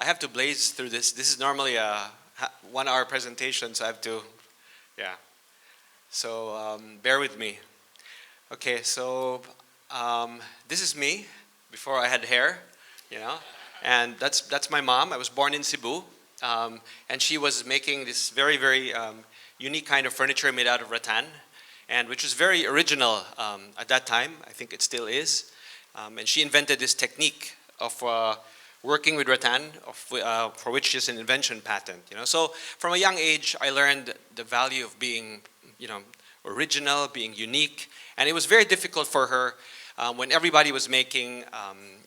I have to blaze through this. This is normally a 1-hour presentation, so I have to, yeah. So bear with me. Okay, so this is me before I had hair, you know, and that's my mom. I was born in Cebu, and she was making this very, very unique kind of furniture made out of rattan, and which was very original at that time. I think it still is. And she invented this technique of working with rattan, for which she has an invention patent. You know, so from a young age, I learned the value of being, you know, original, being unique, and it was very difficult for her when everybody was making,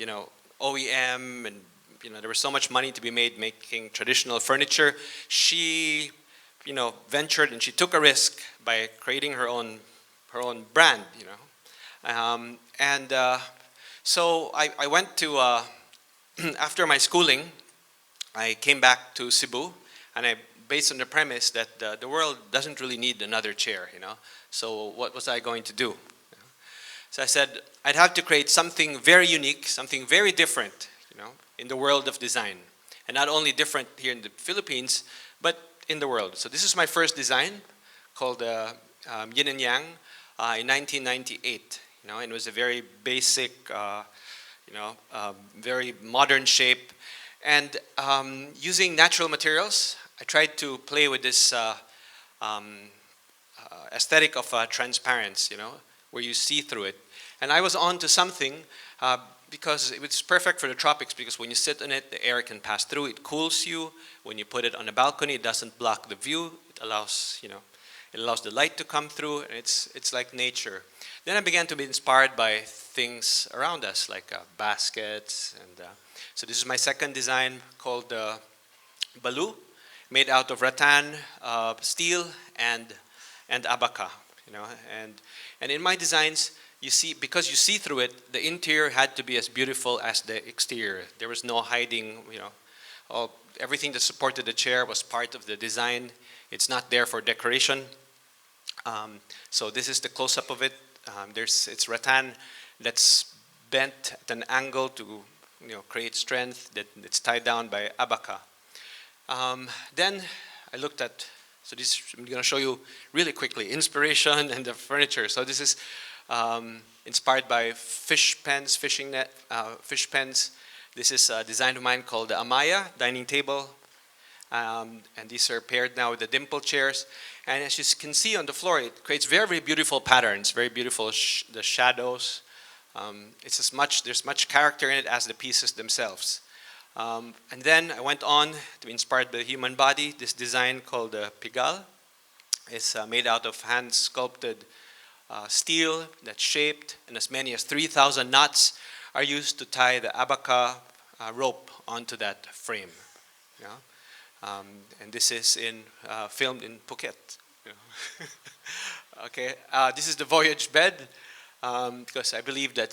you know, OEM, and you know, there was so much money to be made making traditional furniture. She, you know, ventured and she took a risk by creating her own brand. You know, so I went to. After my schooling, I came back to Cebu, and I based on the premise that the world doesn't really need another chair, you know. So what was I going to do? So I said I'd have to create something very unique, something very different, you know, in the world of design, and not only different here in the Philippines, but in the world. So this is my first design called Yin and Yang in 1998. You know, and it was a very basic. You know, very modern shape, and using natural materials. I tried to play with this aesthetic of transparency, you know, where you see through it. And I was on to something because it was perfect for the tropics, because when you sit on it, the air can pass through, it cools you. When you put it on a balcony, it doesn't block the view. It allows, you know, it allows the light to come through, and it's like nature. Then I began to be inspired by things around us, like baskets, and so this is my second design called Balu, made out of rattan, steel, and abaca. You know, and in my designs, you see, because you see through it, the interior had to be as beautiful as the exterior. There was no hiding. You know, everything that supported the chair was part of the design. It's not there for decoration. So this is the close-up of it. It's rattan that's bent at an angle to, you know, create strength. That it's tied down by abaca. Then I looked at. So this I'm going to show you really quickly inspiration and the furniture. So this is inspired by fish pens, fishing net, fish pens. This is a design of mine called the Amaya dining table, and these are paired now with the dimple chairs. And as you can see on the floor, it creates very, very beautiful patterns, very beautiful the shadows. There's much character in it as the pieces themselves. And then I went on to be inspired by the human body. This design called the Pickle is made out of hand-sculpted steel that's shaped, and as many as 3,000 knots are used to tie the abaca rope onto that frame. You know? And this is filmed in Phuket. You know. Okay, this is the Voyage Bed, because I believe that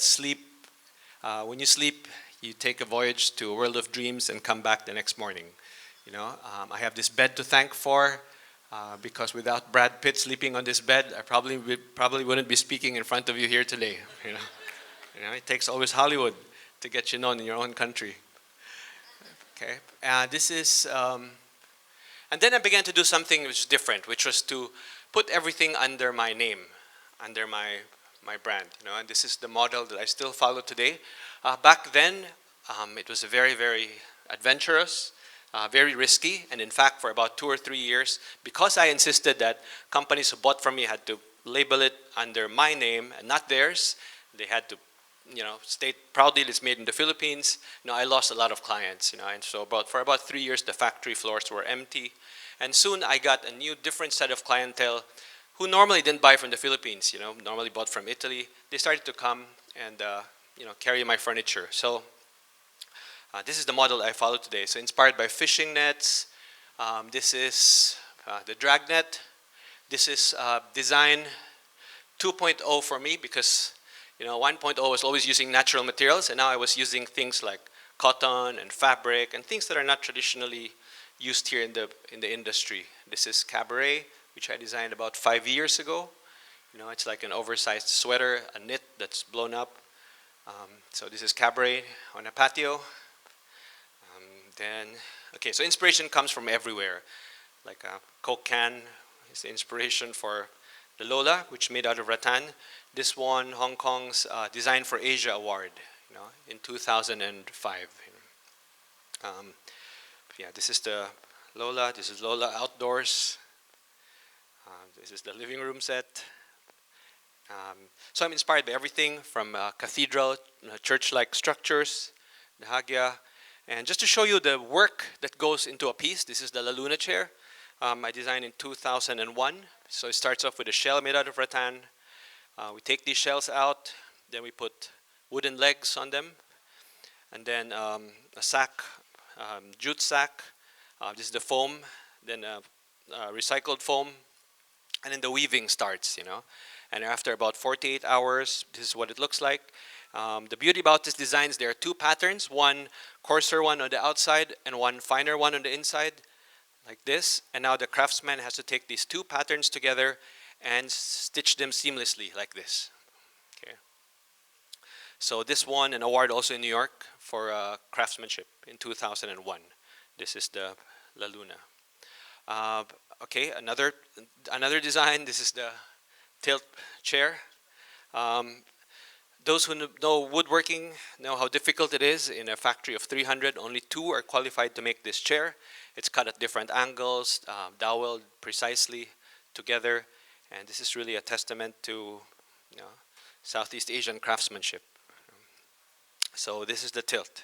when you sleep, you take a voyage to a world of dreams and come back the next morning. You know, I have this bed to thank for, because without Brad Pitt sleeping on this bed, I probably wouldn't be speaking in front of you here today. You know, it takes always Hollywood to get you known in your own country. Okay, this is. And then I began to do something which is different, which was to put everything under my name, under my brand. You know, and this is the model that I still follow today. Back then, it was a very, very adventurous, very risky, and in fact, for about 2 or 3 years, because I insisted that companies who bought from me had to label it under my name and not theirs, they had to, you know, state proudly it's made in the Philippines. You know, I lost a lot of clients. You know, and so for about 3 years, the factory floors were empty. And soon I got a new, different set of clientele who normally didn't buy from the Philippines, you know, normally bought from Italy. They started to come and, you know, carry my furniture. So this is the model I follow today. So inspired by fishing nets. This is the drag net. This is design 2.0 for me, because, you know, 1.0 was always using natural materials, and now I was using things like cotton and fabric and things that are not traditionally used here in the industry. This is Cabaret, which I designed about 5 years ago. You know, it's like an oversized sweater, a knit that's blown up. So this is Cabaret on a patio. Then, okay, so inspiration comes from everywhere. Like a Coke can is the inspiration for the Lola, which made out of rattan. This won Hong Kong's Design for Asia Award, in 2005. Yeah, this is the Lola. This is Lola outdoors. This is the living room set. So I'm inspired by everything from cathedral, church-like structures, the Hagya. And just to show you the work that goes into a piece, this is the Laluna Chair. I designed in 2001. So it starts off with a shell made out of rattan. We take these shells out, then we put wooden legs on them, and then a sack, jute sack. This is the foam, then recycled foam, and then the weaving starts, And after about 48 hours, this is what it looks like. The beauty about this design is there are two patterns, one coarser one on the outside and one finer one on the inside, like this. And now the craftsman has to take these two patterns together and stitch them seamlessly like this. Okay. So this won an award also in New York for craftsmanship in 2001. This is the La Luna. Okay, another design. This is the tilt chair. Those who know woodworking know how difficult it is. In a factory of 300, only 2 are qualified to make this chair. It's cut at different angles, doweled precisely together, and this is really a testament to Southeast Asian craftsmanship. So this is the tilt.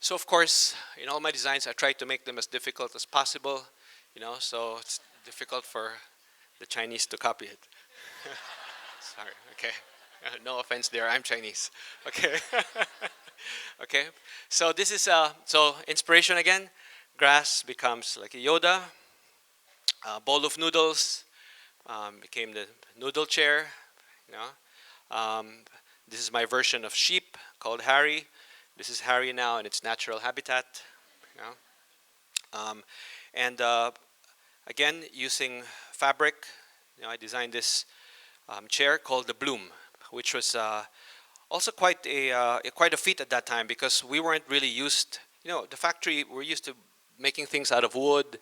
So of course, in all my designs, I try to make them as difficult as possible. So it's difficult for the Chinese to copy it. Sorry, okay. No offense there, I'm Chinese. Okay. Okay, so this is, so inspiration again. Grass becomes like a Yoda. Bowl of noodles became the noodle chair. This is my version of sheep called Harry. This is Harry now in its natural habitat. And again, using fabric, I designed this chair called the Bloom, which was also quite a feat at that time because we weren't really used. The factory, we're used to making things out of wood,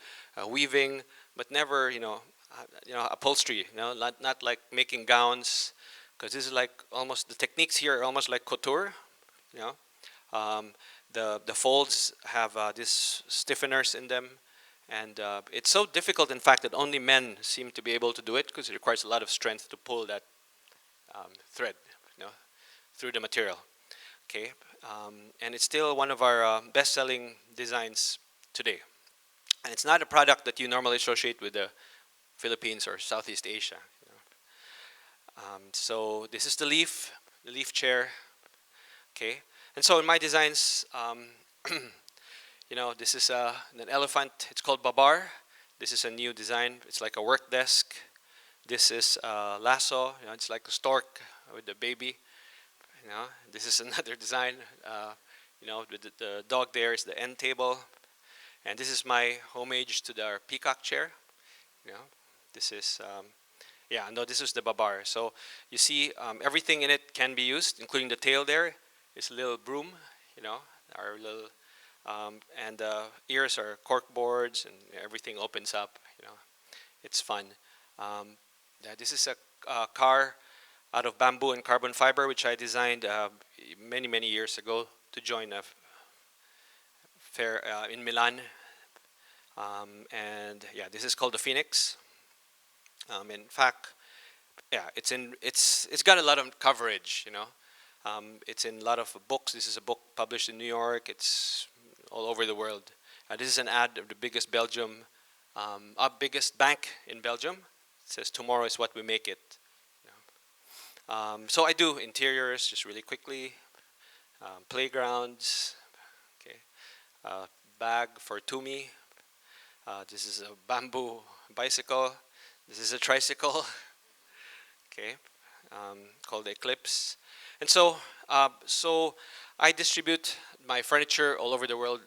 weaving, but never, upholstery. Not like making gowns, because this is like almost the techniques here are almost like couture. The folds have these stiffeners in them, and it's so difficult, in fact, that only men seem to be able to do it because it requires a lot of strength to pull that thread, through the material. Okay, and it's still one of our best-selling designs today. And it's not a product that you normally associate with the Philippines or Southeast Asia. So this is the leaf chair. Okay, and so in my designs, this is an elephant. It's called Babar. This is a new design. It's like a work desk. This is lasso. It's like a stork with the baby. This is another design. With the dog there is the end table, and this is my homage to our peacock chair. This is this is the Babar. So you see, everything in it can be used, including the tail there. It's a little broom, our little, and the ears are cork boards, and everything opens up. It's fun. This is a car out of bamboo and carbon fiber, which I designed many years ago to join a fair in Milan. This is called the Phoenix. In fact, it's got a lot of coverage. It's in a lot of books. This is a book published in New York. It's all over the world. This is an ad of the biggest biggest bank in Belgium. It says, "Tomorrow is what we make it." So I do interiors just really quickly, playgrounds, okay, bag for Tumi. This is a bamboo bicycle. This is a tricycle, okay, called Eclipse. And so I distribute my furniture all over the world.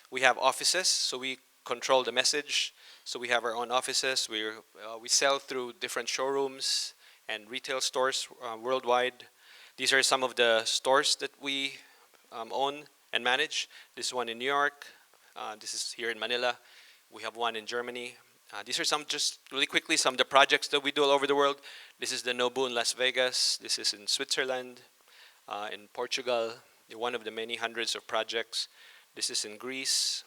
We have offices, so we control the message. So we have our own offices. We sell through different showrooms and retail stores worldwide. These are some of the stores that we own and manage. This is one in New York. This is here in Manila. We have one in Germany. These are some, just really quickly, some of the projects that we do all over the world. This is the Nobu in Las Vegas. This is in Switzerland, in Portugal. One of the many hundreds of projects. This is in Greece.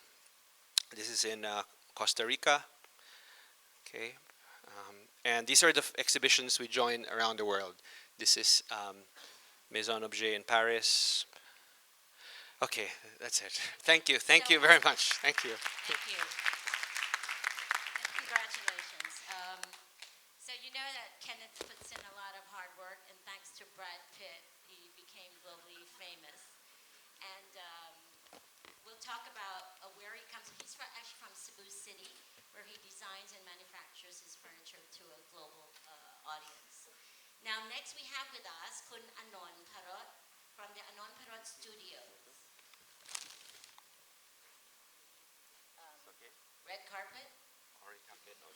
This is in Costa Rica. Okay, and these are the exhibitions we join around the world. This is Maison Objet in Paris. Okay, that's it. Thank you. Thank you very much. Thank you. Thank you. And congratulations. So you know that Kenneth puts in a lot of hard work, and thanks to Brad Pitt, he became globally famous. And we'll talk about where he comes. He's actually from Cebu City, where he designs and manufactures his furniture to a global audience. Now, next we have with us Kun Anon Pairot from the Anon Pairot Studios. Red carpet?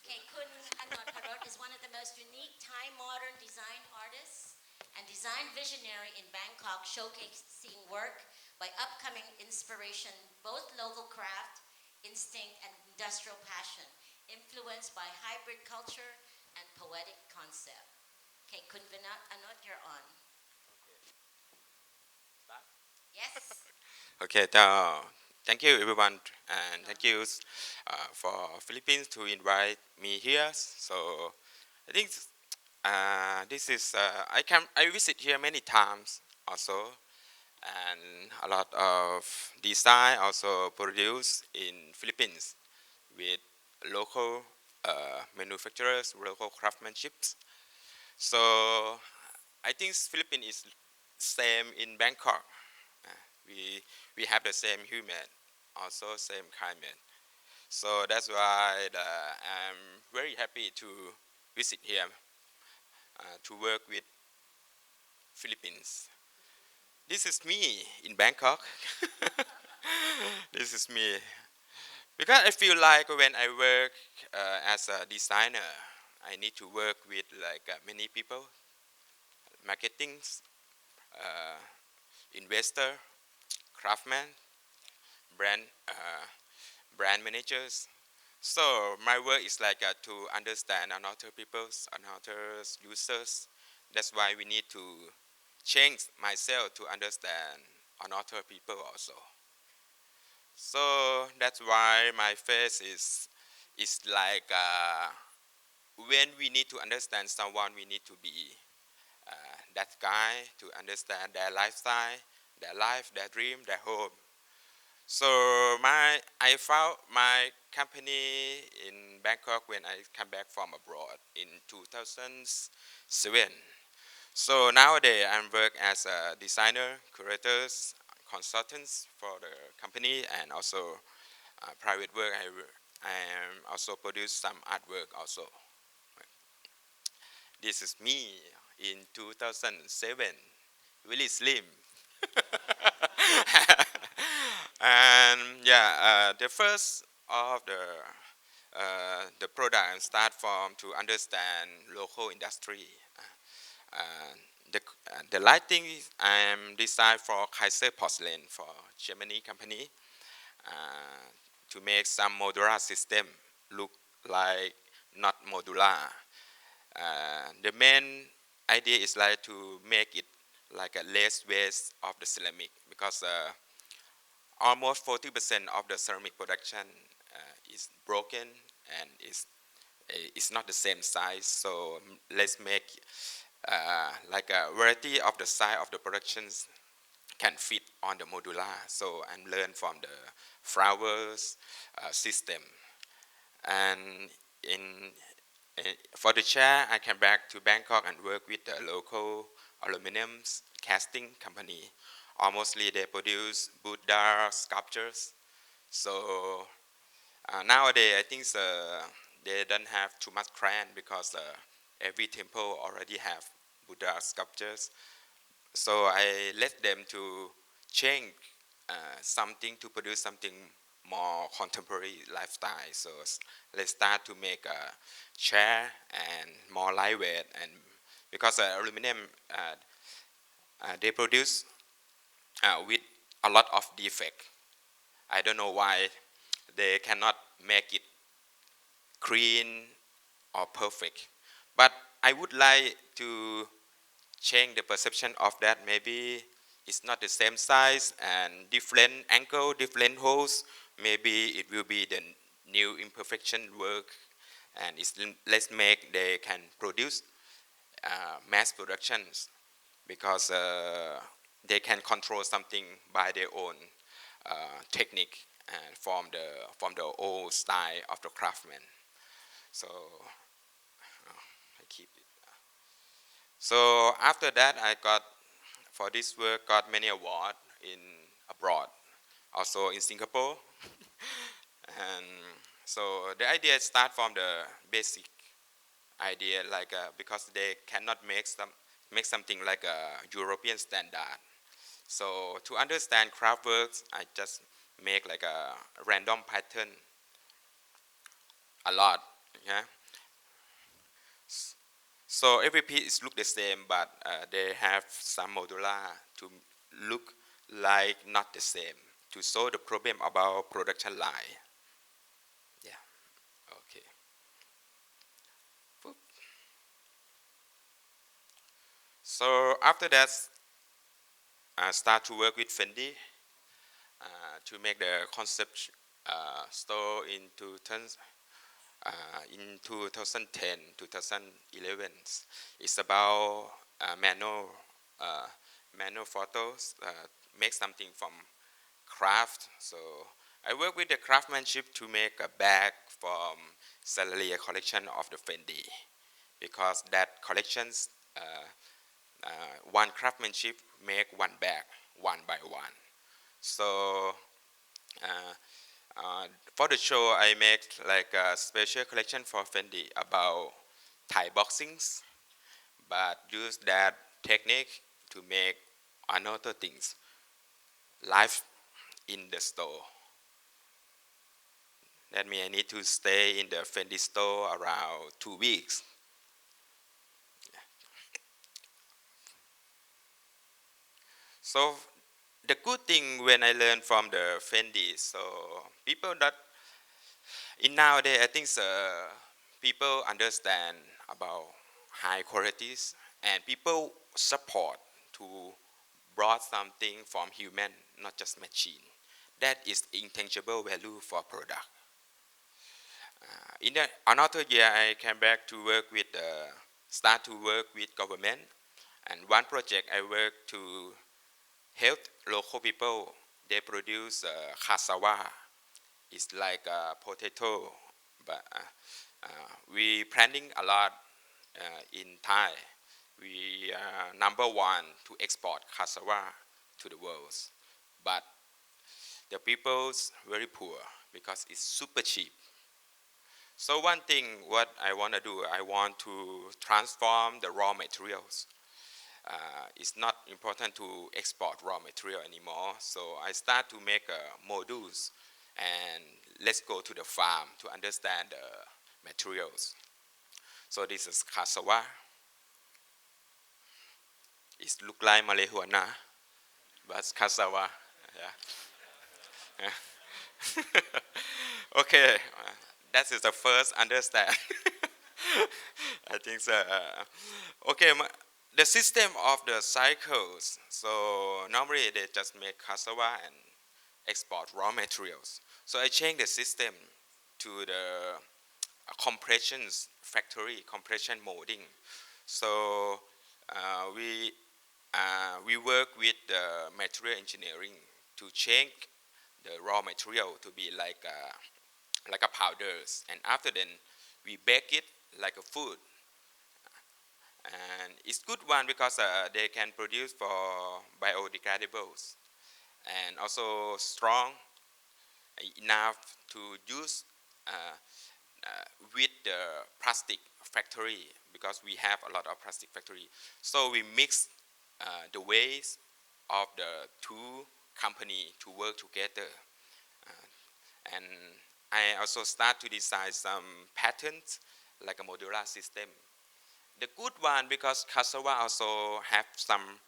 Okay, Kun Anon Pairot is one of the most unique Thai modern design artists and design visionary in Bangkok, showcasing work by upcoming inspiration, both local craft, instinct, and industrial passion, influenced by hybrid culture and poetic concept. Okay, Kun Anon, you're on. Yes. Okay, thank you everyone, and thank you for Philippines to invite me here. So I think this is I visit here many times also, and a lot of design also produced in Philippines with local manufacturers, local craftsmanships. So I think Philippines is same in Bangkok. We have the same human, also same climate. So that's why I'm very happy to visit here to work with Philippines. This is me in Bangkok. This is me. Because I feel like when I work as a designer, I need to work with like many people, marketing, investor, craftsman, brand brand managers. So my work is like to understand another people's, another users. That's why we need to change myself to understand another people also. So that's why my face is like when we need to understand someone, we need to be that guy to understand their lifestyle, their life, their dream, their home. So I found my company in Bangkok when I come back from abroad in 2007. So nowadays I work as a designer, curators, consultants for the company, and also private work. I also produce some artwork also. This is me in 2007, really slim. And yeah, the first of the product start from to understand local industry. Uh, the lighting I'm designed for Kaiser Porcelain for Germany company to make some modular system look like not modular. The main idea is like to make it like a less waste of the ceramic because almost 40% of the ceramic production is broken and is not the same size. So let's make like a variety of the size of the productions can fit on the modular. So I'm learn from the flowers system. And for the chair, I came back to Bangkok and work with the local aluminum casting company. Mostly they produce Buddha sculptures. So nowadays I think they don't have too much trend because every temple already have Buddha sculptures. So I let them to change something to produce something more contemporary lifestyle. So let's start to make a chair and more lightweight, and because aluminum they produce with a lot of defect. I don't know why they cannot make it clean or perfect. But I would like to change the perception of that. Maybe it's not the same size and different angle, different holes. Maybe it will be the new imperfection work, and it's less make they can produce mass productions because they can control something by their own technique and from the old style of the craftsman. So I keep it. So after that, I got for this work got many awards in abroad, also in Singapore. And so the idea start from the basic idea, like because they cannot make something like a European standard. So to understand craft works, I just make like a random pattern a lot. Yeah. So every piece look the same, but they have some modular to look like not the same to solve the problem about production line. Yeah. Okay. Boop. So after that, I start to work with Fendi to make the concept store in 2010, 2011. It's about uh, manual photos, make something from craft. So I work with the craftsmanship to make a bag from Salaria collection of the Fendi, because that collections, one craftsmanship make one bag, one by one. So uh, for the show, I make like a special collection for Fendi about Thai boxings, but use that technique to make another things live in the store. That means I need to stay in the Fendi store around 2 weeks. So the good thing when I learned from the Fendi, so people that in nowadays, I think people understand about high qualities, and people support to brought something from human, not just machine. That is intangible value for product. In another year, I came back to work with, start to work with government, and one project I worked to help local people. They produce cassava. It's like a potato, but we planting a lot in Thai. We are number one to export cassava to the world, but the people's very poor because it's super cheap. So one thing what I want to do, I want to transform the raw materials. It's not important to export raw material anymore, so I start to make modules, and let's go to the farm to understand the materials. So this is cassava. It look like marijuana, but it's cassava. Yeah. Okay, that is the first understand. I think so. Okay, the system of the cycles. So normally they just make cassava and export raw materials. So I change the system to the compressions factory, compression molding. So we work with the material engineering to change the raw material to be like a powders, and after then we bake it like a food, and it's good one because they can produce for biodegradables and also strong enough to use with the plastic factory, because we have a lot of plastic factory. So we mix the ways of the two company to work together, and I also start to design some patterns like a modular system. The good one, because cassava also have some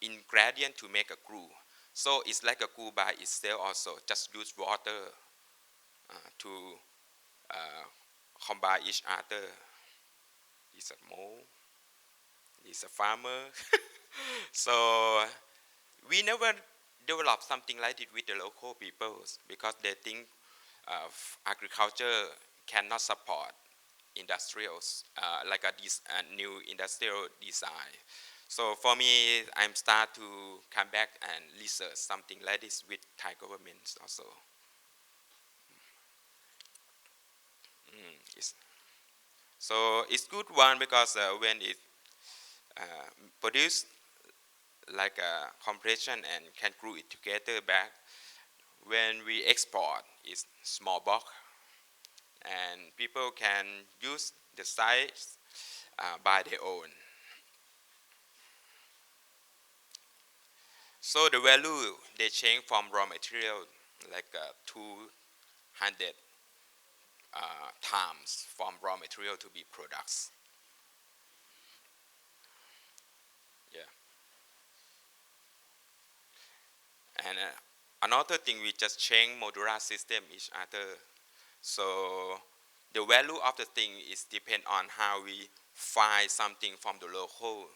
ingredient to make a glue. So it's like a glue by itself also. Just use water to combine each other. He's a mole. He's a farmer. So we never develop something like it with the local peoples because they think agriculture cannot support industrials like a new industrial design. So for me, I'm start to come back and research something like this with Thai governments also. So it's good one because when it produce like a compression and can glue it together back, when we export it's small box and people can use the size by their own. So the value they change from raw material like 200 times from raw material to be products. Yeah. And another thing, we just change modular system each other. So the value of the thing is depend on how we find something from the local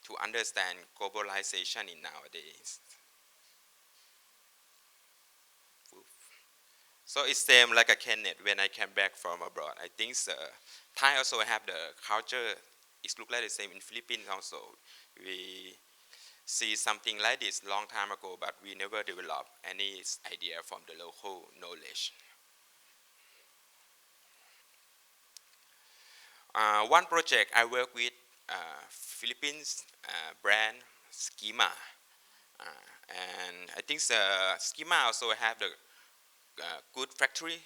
to understand globalization in nowadays. So it's same like a Kenneth when I came back from abroad. I think Thai also have the culture. It look like the same in Philippines also. We see something like this long time ago, but we never developed any idea from the local knowledge. One project I work with Philippines brand Schema, and I think Schema also have the good factory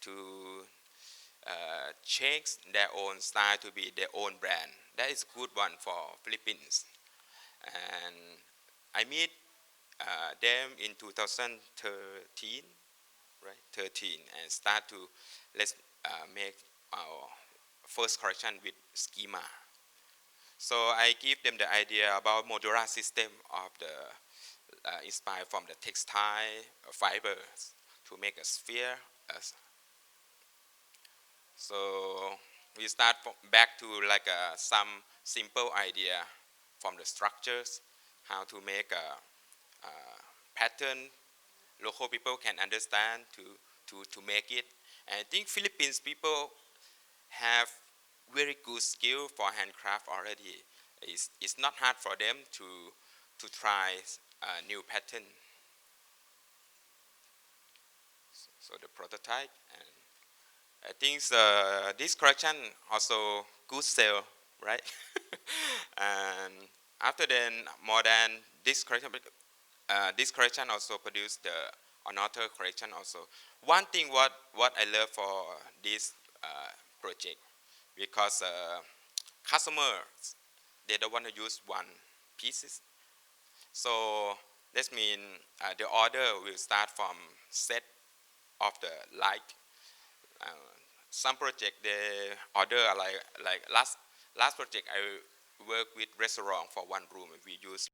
to change their own style to be their own brand. That is a good one for Philippines. And I meet them in 2013, right? 13, and start to let's make our first collection with Schema. So I give them the idea about modular system of the inspired from the textile fibers to make a sphere. So we start back to like some simple idea from the structures, how to make a pattern local people can understand to make it. And I think Philippines people have very good skill for handcraft already. It's not hard for them to try a new pattern. So the prototype, and I think this collection also good sale, right? And after then, more than this collection also produced another collection also. One thing what I love for this project, because customers, they don't want to use one pieces. So that means the order will start from set of the light. Uh, some project they order like last project I work with restaurant for one room. We use